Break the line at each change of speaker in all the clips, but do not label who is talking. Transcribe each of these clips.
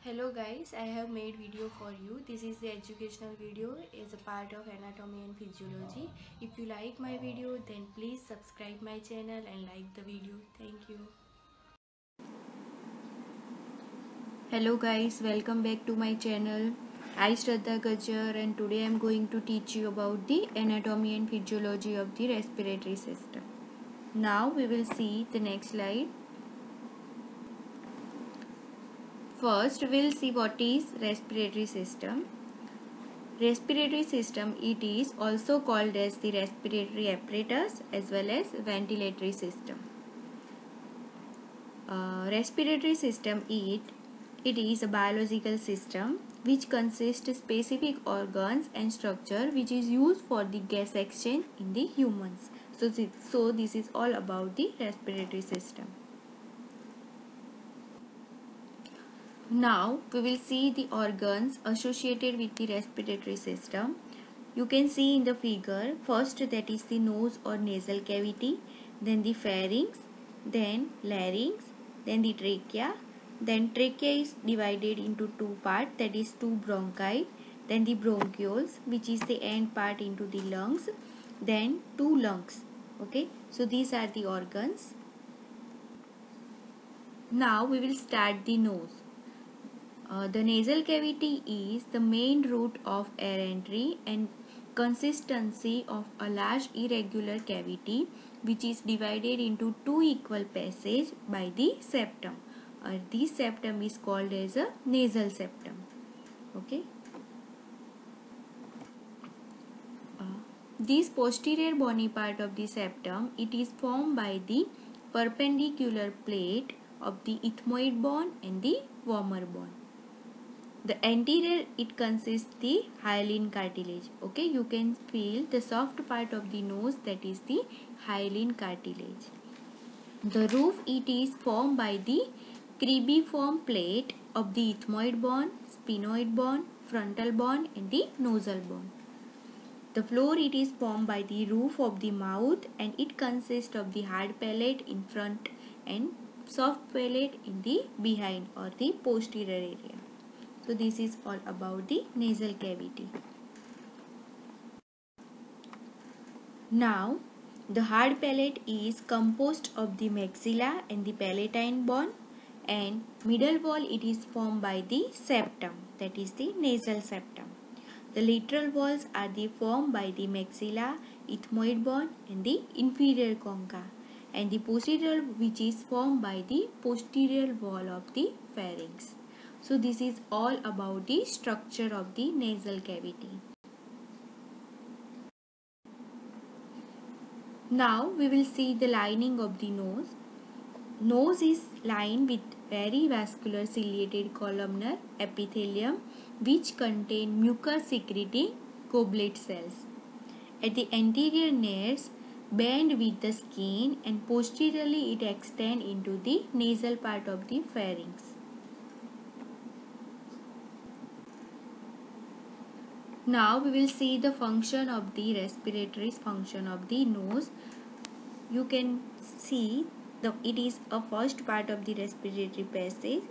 Hello guys, I have made video for you. This is the educational video as a part of anatomy and physiology. If you like my video then please subscribe my channel and like the video. Thank you. Hello guys, welcome back to my channel. I Shraddha Gajjar and today I am going to teach you about the anatomy and physiology of the respiratory system. Now we will see the next slide. First, we'll see what is respiratory system. Respiratory system, it is also called as the respiratory apparatus as well as ventilatory system. Respiratory system, it is a biological system which consists specific organs and structure which is used for the gas exchange in the humans. So this is all about the respiratory system. Now we will see the organs associated with the respiratory system. You can see in the figure, first that is the nose or nasal cavity, then the pharynx, then larynx, then the trachea. Then trachea is divided into two parts, that is two bronchi, then the bronchioles which is the end part into the lungs, then two lungs. Okay, so these are the organs. Now we will start the nose. The nasal cavity is the main route of air entry and consistency of a large irregular cavity which is divided into two equal passages by the septum. This septum is called as a nasal septum. Okay. This posterior bony part of the septum, it is formed by the perpendicular plate of the ethmoid bone and the vomer bone. The anterior, it consists the hyaline cartilage. Okay, you can feel the soft part of the nose, that is the hyaline cartilage. The roof, it is formed by the cribriform plate of the ethmoid bone, sphenoid bone, frontal bone and the nasal bone. The floor, it is formed by the roof of the mouth and it consists of the hard palate in front and soft palate in the behind or the posterior area. So this is all about the nasal cavity. Now the hard palate is composed of the maxilla and the palatine bone, and middle wall, it is formed by the septum, that is the nasal septum. The lateral walls are formed by the maxilla, ethmoid bone and the inferior concha, and the posterior which is formed by the posterior wall of the pharynx. So this is all about the structure of the nasal cavity. Now we will see the lining of the nose. Nose is lined with very vascular ciliated columnar epithelium which contain mucus secreting goblet cells. At the anterior nares bend with the skin and posteriorly it extends into the nasal part of the pharynx. Now we will see the function of the respiratory function of the nose. You can see it is a first part of the respiratory passage,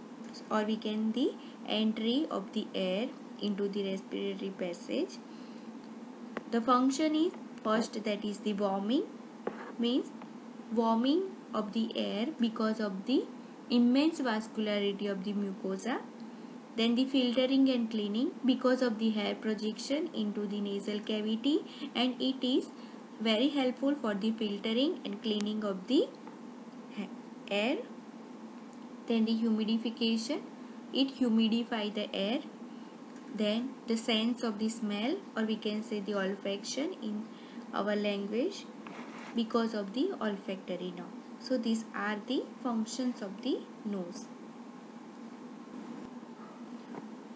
or we can the entry of the air into the respiratory passage. The function is first, that is the warming, means warming of the air because of the immense vascularity of the mucosa. Then the filtering and cleaning because of the hair projection into the nasal cavity, and it is very helpful for the filtering and cleaning of the air. Then the humidification, it humidifies the air. Then the sense of the smell, or we can say the olfaction in our language, because of the olfactory nerve. So these are the functions of the nose.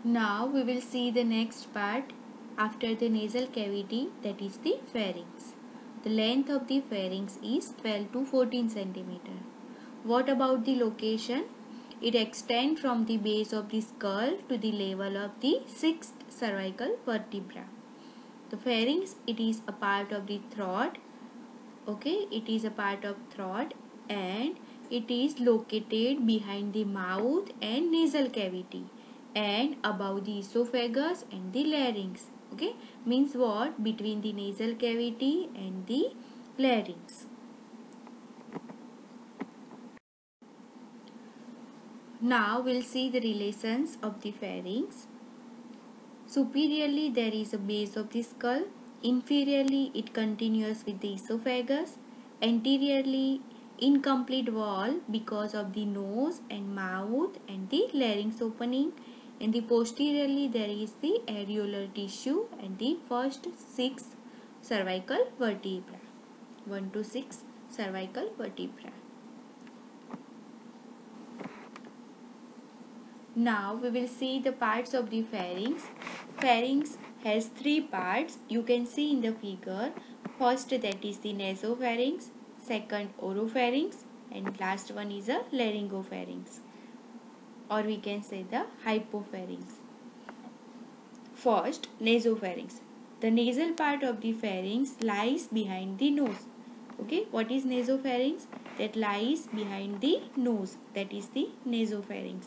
Now we will see the next part after the nasal cavity, that is the pharynx. The length of the pharynx is 12 to 14 cm. What about the location? It extends from the base of the skull to the level of the 6th cervical vertebra. The pharynx, it is a part of the throat. Okay, it is a part of throat and it is located behind the mouth and nasal cavity. and above the esophagus and the larynx. Okay, means what? Between the nasal cavity and the larynx. Now we'll see the relations of the pharynx. Superiorly there is a base of the skull. Inferiorly it continues with the esophagus. Anteriorly incomplete wall because of the nose and mouth and the larynx opening. And the posteriorly there is the areolar tissue and the first 6 cervical vertebra. 1 to 6 cervical vertebra. Now we will see the parts of the pharynx. Pharynx has 3 parts. You can see in the figure. First, that is the nasopharynx, second oropharynx, and last one is a laryngopharynx, or we can say the hypopharynx. First, nasopharynx. The nasal part of the pharynx lies behind the nose. Okay, what is nasopharynx? That lies behind the nose. That is the nasopharynx.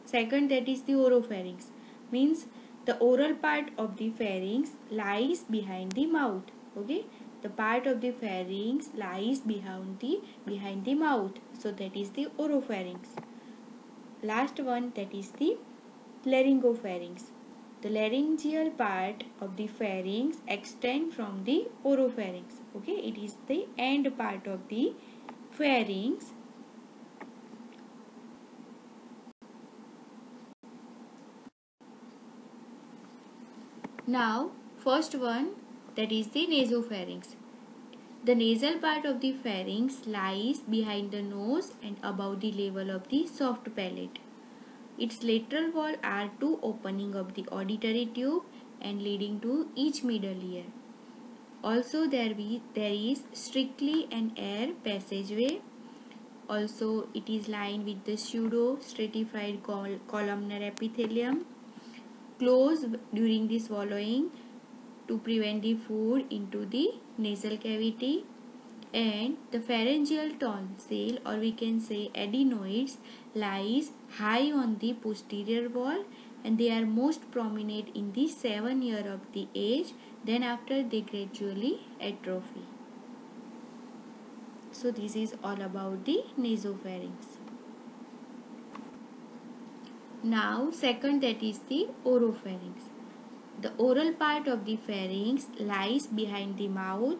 Second, that is the oropharynx. Means the oral part of the pharynx lies behind the mouth. Okay, the part of the pharynx lies behind the mouth. So that is the oropharynx. Last one, that is the laryngopharynx. The laryngeal part of the pharynx extends from the oropharynx. Okay, it is the end part of the pharynx. Now, first one, that is the nasopharynx. The nasal part of the pharynx lies behind the nose and above the level of the soft palate. Its lateral wall are two opening of the auditory tube and leading to each middle ear. Also there is strictly an air passageway. Also it is lined with the pseudo stratified columnar epithelium. Close during the swallowing to prevent the food into the nasal cavity. And the pharyngeal tonsil, or we can say adenoids, lies high on the posterior wall, and they are most prominent in the 7 year of the age. Then after they gradually atrophy. So this is all about the nasopharynx. Now second, that is the oropharynx. The oral part of the pharynx lies behind the mouth,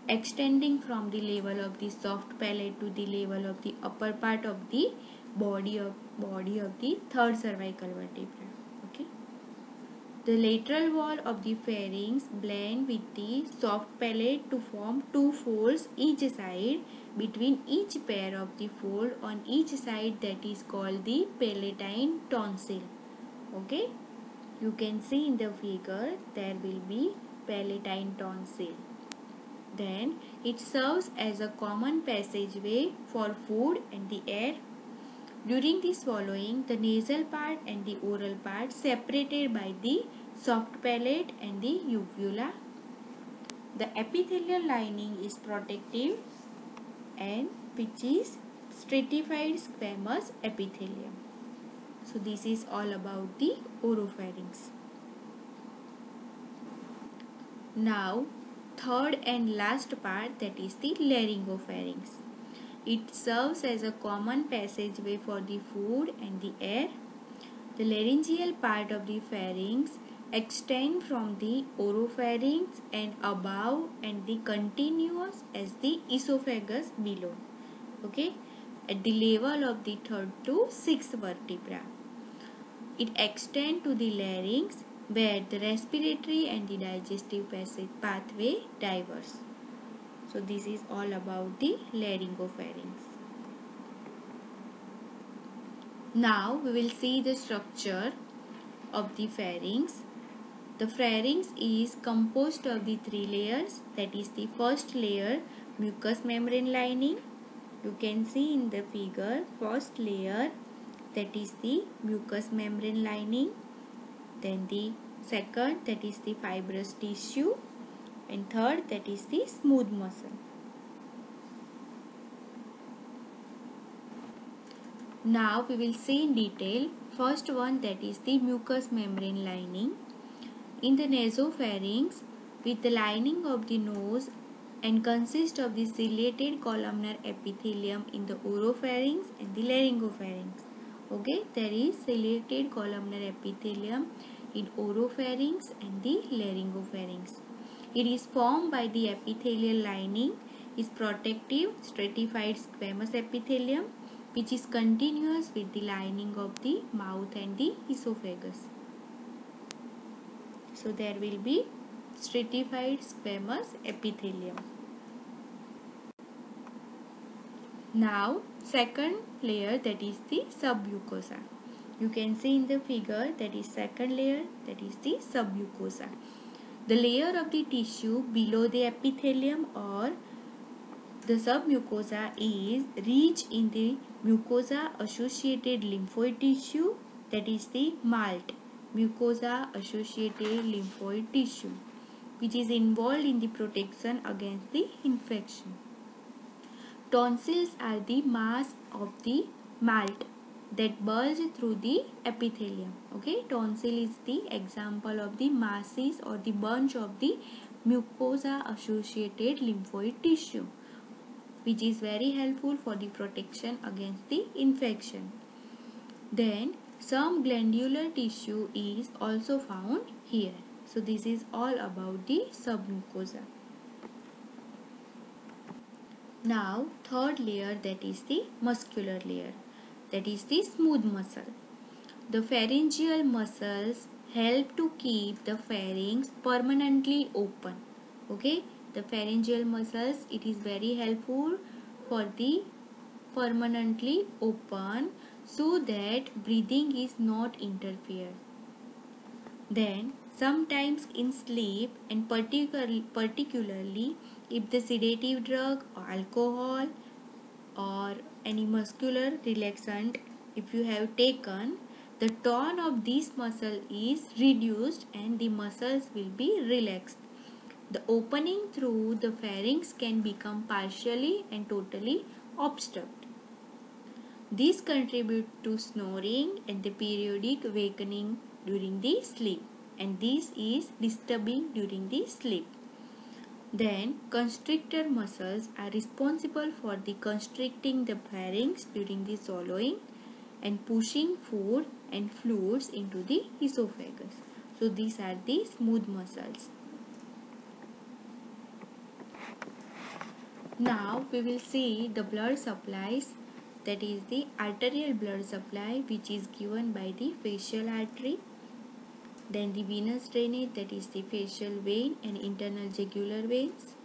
extending from the level of the soft palate to the level of the upper part of the body of the third cervical vertebra. Okay. The lateral wall of the pharynx blend with the soft palate to form two folds each side. Between each pair of the fold on each side, that is called the palatine tonsil. Okay. You can see in the figure there will be palatine tonsil. Then it serves as a common passageway for food and the air. During the swallowing, the nasal part and the oral part separated by the soft palate and the uvula. The epithelial lining is protective and which is stratified squamous epithelium. So this is all about the oropharynx. Now third and last part, that is the laryngopharynx. It serves as a common passageway for the food and the air. The laryngeal part of the pharynx extend from the oropharynx and above and the continuous as the esophagus below. Okay, at the level of the third to sixth vertebra. It extends to the larynx where the respiratory and the digestive passage pathway diverge. So this is all about the laryngopharynx. Now we will see the structure of the pharynx. The pharynx is composed of the 3 layers. That is the first layer, mucous membrane lining. You can see in the figure, first layer, that is the mucous membrane lining. Then the second, that is the fibrous tissue. And third, that is the smooth muscle. Now we will see in detail First one, that is the mucous membrane lining. In the nasopharynx, with the lining of the nose and consists of the ciliated columnar epithelium in the oropharynx and the laryngopharynx. Okay, there is ciliated columnar epithelium in oropharynx and the laryngopharynx. It is formed by the epithelial lining is protective stratified squamous epithelium which is continuous with the lining of the mouth and the esophagus. So there will be stratified squamous epithelium. Now second layer, that is the submucosa. You can see in the figure, that is second layer, that is the submucosa. The layer of the tissue below the epithelium or the submucosa is rich in the mucosa associated lymphoid tissue, that is the MALT, mucosa associated lymphoid tissue, which is involved in the protection against the infection. Tonsils are the mass of the MALT that bulge through the epithelium. Okay, tonsil is the example of the masses or the bunch of the mucosa associated lymphoid tissue, which is very helpful for the protection against the infection. Then some glandular tissue is also found here. So this is all about the submucosa. Now third layer, that is the muscular layer, that is the smooth muscle. The pharyngeal muscles help to keep the pharynx permanently open. Okay, the pharyngeal muscles, it is very helpful for the permanently open so that breathing is not interfered. Then sometimes in sleep, and particularly if the sedative drug or alcohol or any muscular relaxant if you have taken, the tone of this muscle is reduced and the muscles will be relaxed. The opening through the pharynx can become partially and totally obstructed. This contributes to snoring and the periodic awakening during the sleep, and this is disturbing during the sleep. Then constrictor muscles are responsible for the constricting the pharynx during the swallowing and pushing food and fluids into the esophagus. So these are the smooth muscles. Now we will see the blood supplies, that is the arterial blood supply which is given by the facial artery. Then the venous drainage, that is the facial vein and internal jugular veins.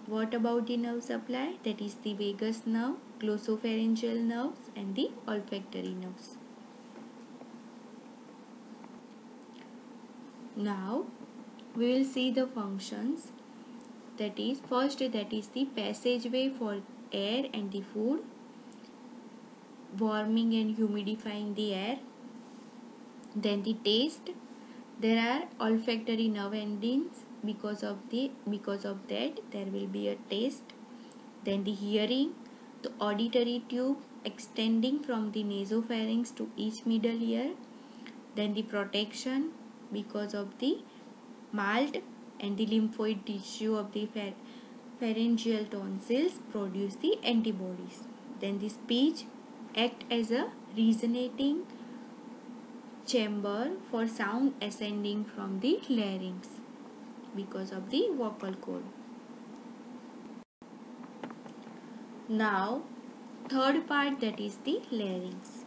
What about the nerve supply? That is the vagus nerve, glossopharyngeal nerves and the olfactory nerves. Now we will see the functions. That is first, that is the passageway for air and the food, warming and humidifying the air. Then the taste, there are olfactory nerve endings, because of that there will be a taste. Then the hearing, the auditory tube extending from the nasopharynx to each middle ear. Then the protection, because of the MALT and the lymphoid tissue of the pharyngeal tonsils produce the antibodies. Then the speech act as a resonating chamber for sound ascending from the larynx because of the vocal cord. Now third part, that is the larynx.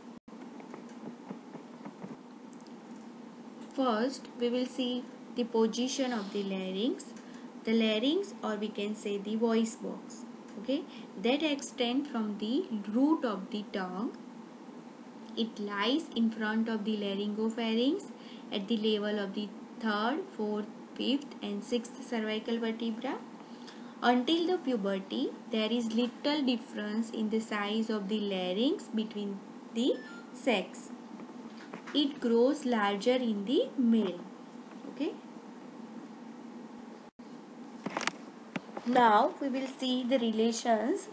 First we will see the position of the larynx. The larynx, or we can say the voice box, okay, that extend from the root of the tongue. It lies in front of the laryngopharynx at the level of the third, fourth, fifth and sixth cervical vertebra. Until the puberty, there is little difference in the size of the larynx between the sex. It grows larger in the male. Okay. Now we will see the relations,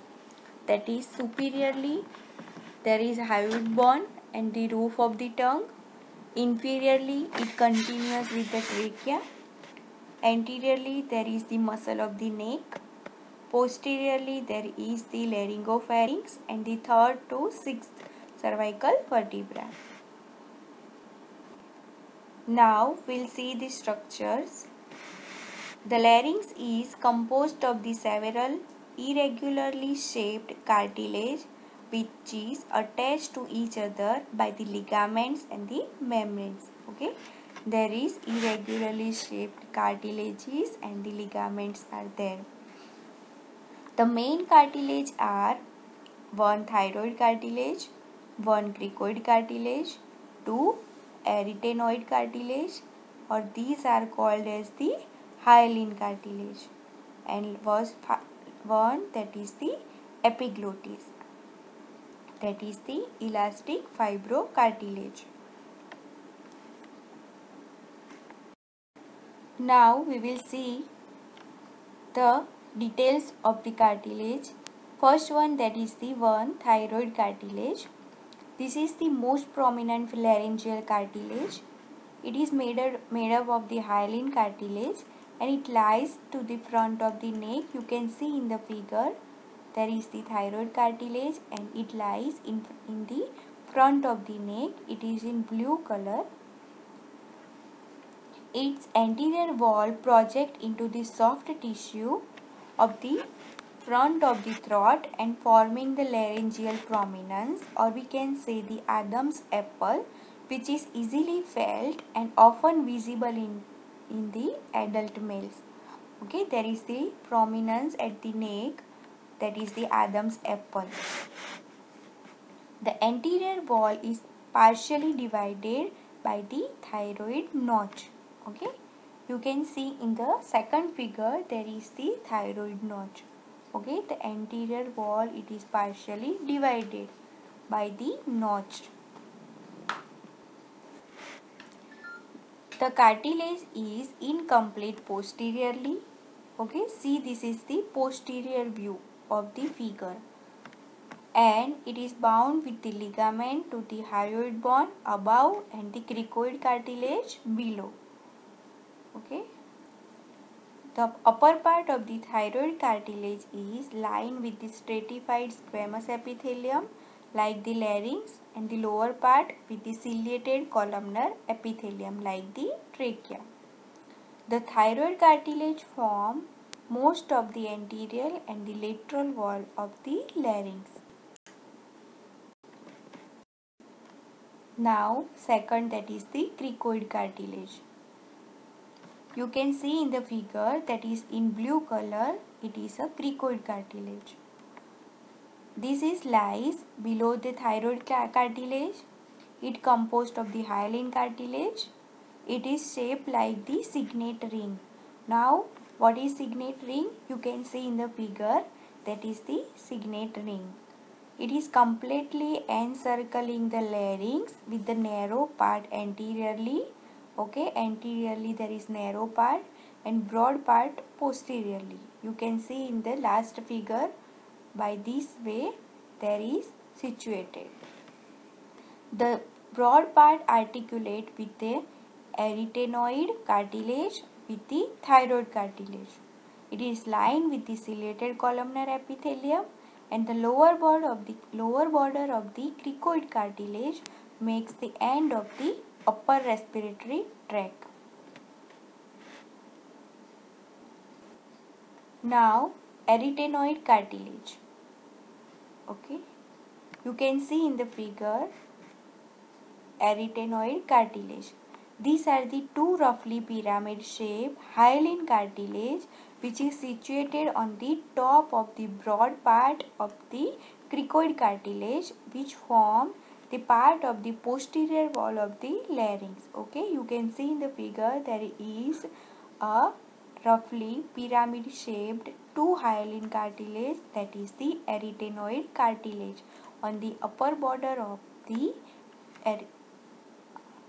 that is superiorly there is hyoid bone and the roof of the tongue. Inferiorly, it continues with the trachea. Anteriorly, there is the muscle of the neck. Posteriorly, there is the laryngopharynx and the third to sixth cervical vertebra. Now, we'll see the structures. The larynx is composed of the several irregularly shaped cartilage which is attached to each other by the ligaments and the membranes. Okay, there is irregularly shaped cartilages and the ligaments are there. The main cartilage are one thyroid cartilage, one cricoid cartilage, two arytenoid cartilage, or these are called as the hyaline cartilage, and was one that is the epiglottis, that is the elastic fibrocartilage. Now we will see the details of the cartilage. First one, that is the one thyroid cartilage. This is the most prominent laryngeal cartilage. It is made up of the hyaline cartilage and it lies to the front of the neck. You can see in the figure there is the thyroid cartilage and it lies in the front of the neck. It is in blue color. Its anterior wall projects into the soft tissue of the front of the throat and forming the laryngeal prominence, or we can say the Adam's apple, which is easily felt and often visible in the adult males. Okay, there is the prominence at the neck, that is the Adam's apple. The anterior wall is partially divided by the thyroid notch. Okay, you can see in the second figure there is the thyroid notch. Okay, the anterior wall, it is partially divided by the notch. The cartilage is incomplete posteriorly. Okay, see, this is the posterior view of the figure, and it is bound with the ligament to the hyoid bone above and the cricoid cartilage below. Okay, the upper part of the thyroid cartilage is lined with the stratified squamous epithelium like the larynx, and the lower part with the ciliated columnar epithelium like the trachea. The thyroid cartilage form most of the anterior and the lateral wall of the larynx. Now, second, that is the cricoid cartilage. You can see in the figure that is in blue color, it is a cricoid cartilage. This is lies below the thyroid cartilage. It composed of the hyaline cartilage. It is shaped like the signet ring. Now, what is signet ring? You can see in the figure, that is the signet ring. It is completely encircling the larynx with the narrow part anteriorly. Okay, anteriorly there is narrow part and broad part posteriorly. You can see in the last figure, by this way there is situated. The broad part articulate with the arytenoid cartilage with the thyroid cartilage. It is lined with the ciliated columnar epithelium, and the lower border of the cricoid cartilage makes the end of the upper respiratory tract. Now, arytenoid cartilage. Okay, you can see in the figure arytenoid cartilage. These are the two roughly pyramid shaped hyaline cartilage which is situated on the top of the broad part of the cricoid cartilage, which form the part of the posterior wall of the larynx. Okay, you can see in the figure there is a roughly pyramid shaped two hyaline cartilage, that is the arytenoid cartilage, on the upper border of the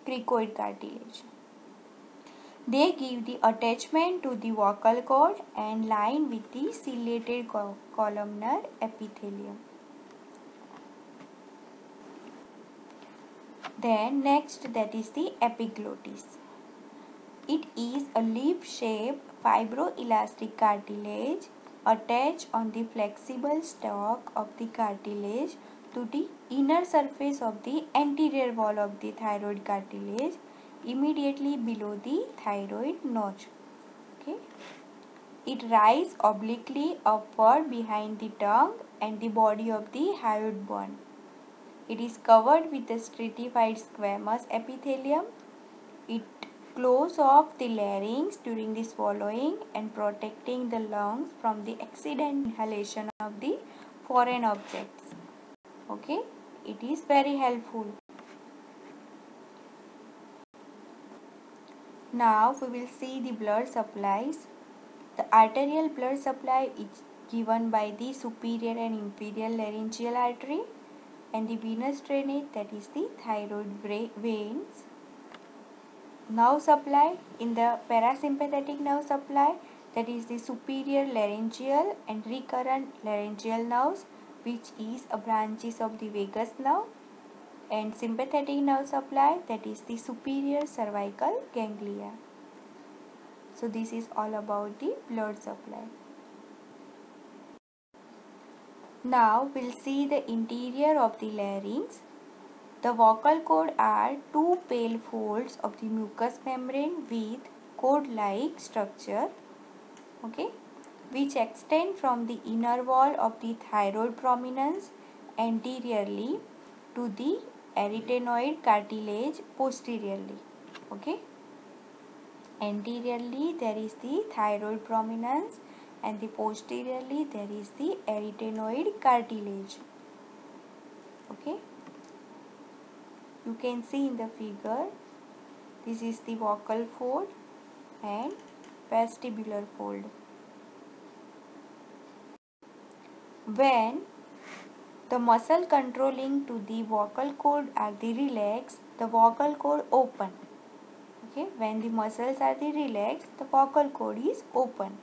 cricoid cartilage. They give the attachment to the vocal cord and line with the ciliated columnar epithelium. Then next, that is the epiglottis. It is a leaf-shaped fibroelastic cartilage attached on the flexible stalk of the cartilage to the inner surface of the anterior wall of the thyroid cartilage, immediately below the thyroid notch. Okay. It rises obliquely upward behind the tongue and the body of the hyoid bone. It is covered with a stratified squamous epithelium. It closes off the larynx during the swallowing and protecting the lungs from the accidental inhalation of the foreign objects. Okay, it is very helpful. Now we will see the blood supplies. The arterial blood supply is given by the superior and inferior laryngeal artery, and the venous drainage, that is the thyroid veins. Nerve supply, in the parasympathetic nerve supply, that is the superior laryngeal and recurrent laryngeal nerves, which is a branches of the vagus nerve, and sympathetic nerve supply, that is the superior cervical ganglia. So this is all about the blood supply. Now we'll see the interior of the larynx. The vocal cord are two pale folds of the mucous membrane with cord-like structure, okay, which extend from the inner wall of the thyroid prominence anteriorly to the arytenoid cartilage posteriorly. Okay, anteriorly there is the thyroid prominence and the posteriorly there is the arytenoid cartilage. Okay, you can see in the figure, this is the vocal fold and vestibular fold. When the muscle controlling to the vocal cord are the relaxed, the vocal cord open. Okay, when the muscles are the relaxed, the vocal cord is open,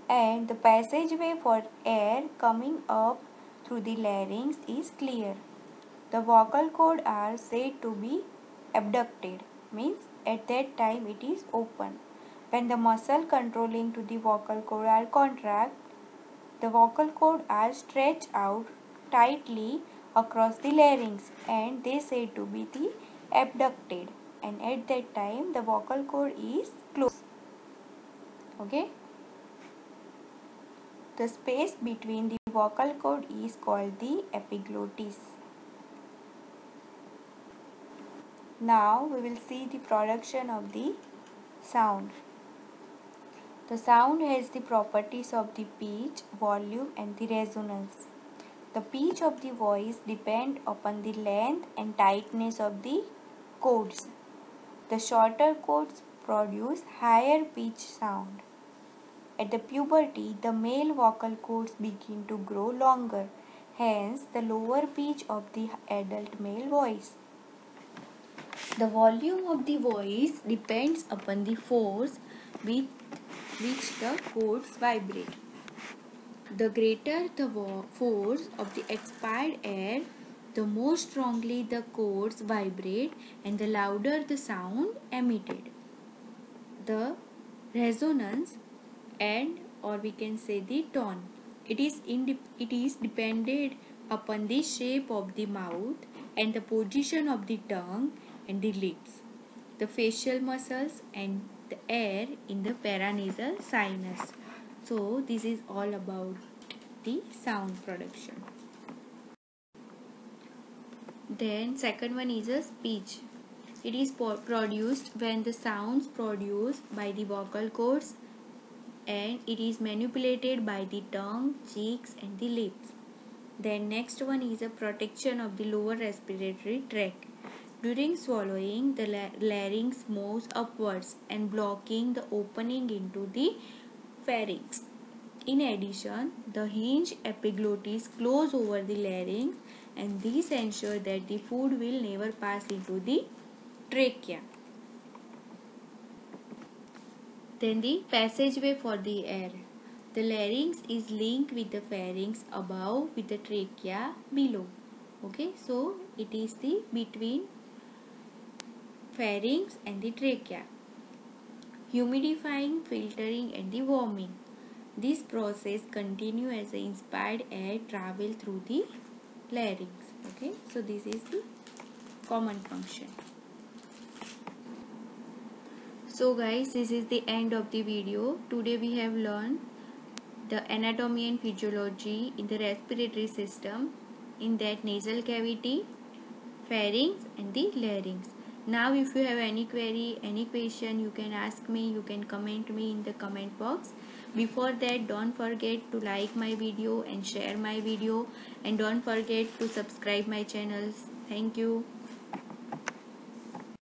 and the passageway for air coming up through the larynx is clear. The vocal cord are said to be abducted, means at that time it is open. When the muscle controlling to the vocal cord are contract, the vocal cord are stretched out tightly across the larynx and they said to be the abducted, and at that time the vocal cord is closed. Okay. The space between the vocal cord is called the epiglottis. Now we will see the production of the sound. The sound has the properties of the pitch, volume and the resonance. The pitch of the voice depends upon the length and tightness of the chords. The shorter chords produce higher pitch sound. At the puberty, the male vocal cords begin to grow longer, hence the lower pitch of the adult male voice. The volume of the voice depends upon the force with which the cords vibrate. The greater the force of the expired air, the more strongly the cords vibrate and the louder the sound emitted. The resonance and or we can say the tone. It is dependent upon the shape of the mouth and the position of the tongue and the lips, the facial muscles and the air in the paranasal sinus. So this is all about the sound production. Then second one is a speech. It is produced when the sounds produced by the vocal cords and it is manipulated by the tongue, cheeks and the lips. Then next one is a protection of the lower respiratory tract. During swallowing, the larynx moves upwards and blocking the opening into the pharynx. In addition, the hinge epiglottis close over the larynx and these ensure that the food will never pass into the trachea. Then the passageway for the air. The larynx is linked with the pharynx above with the trachea below. Okay, so it is the between pharynx and the trachea. Humidifying, filtering and the warming. This process continue as the inspired air travel through the larynx. Okay, so this is the common function. So guys, this is the end of the video. Today we have learned the anatomy and physiology in the respiratory system, in that nasal cavity, pharynx and the larynx. Now if you have any query, any question, you can ask me, you can comment me in the comment box. Before that, don't forget to like my video and share my video, and don't forget to subscribe my channels. Thank you.